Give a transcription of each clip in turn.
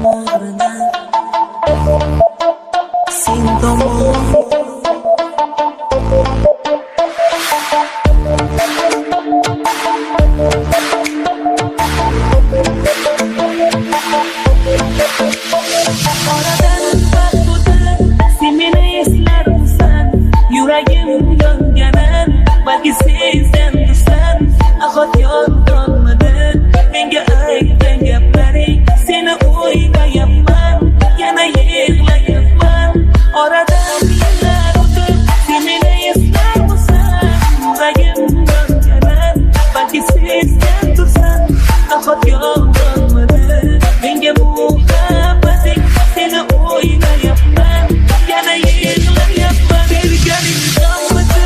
tomog'ini sen tomon oradan vaqt o'tib sen meni eslarmisan yuragim yonganin balki sezgan tursan ahot yodolmadi menga aytgan gaplaring seni o'ylayapman yana yig'layapman oradan yillar o'tib sen meni eslarmisan yuragim yonganin balki sezgan tursan ahot yodolmadi menga muhabbating seni o'ylayapman yana yig'layapman berganing g'amidi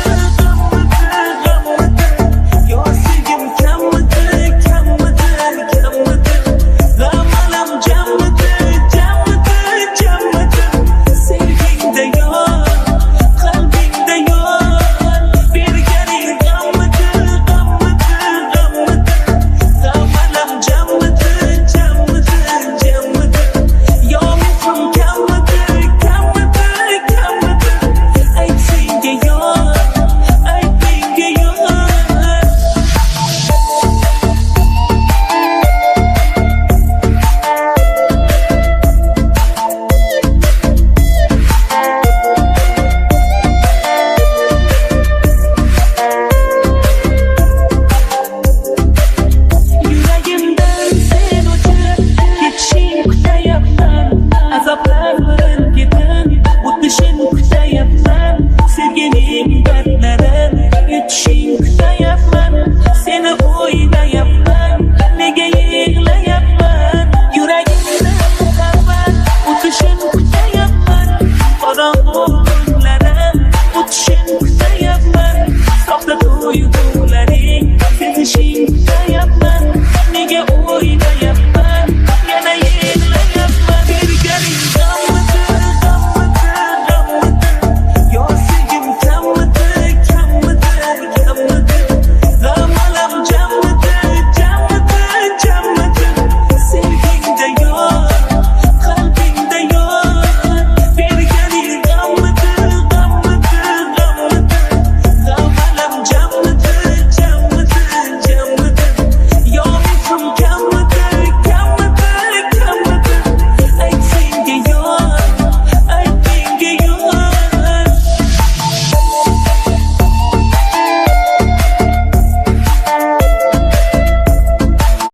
yo sevgim kammidi g'amalim jammidi sevgingda yo'q qalbingda yo'q berganing g'amidi g'amalim jammidi yo mehrim kammidi ayt senga yo'q ayt menga yo'q yuragimdan sen o'chib ketishing kutayapman azoblar bilan ketin o'tishing kutayapman sevgining dardlarin yutishing kutayapman seni o'ylayapman nega yig'layapman yuragimda muhabbat o'tishing kutayapman qorong'u kunlarim o'tishing kutayapman soxta tuyg'ularing sezishing kutayapman nega o'ylayapman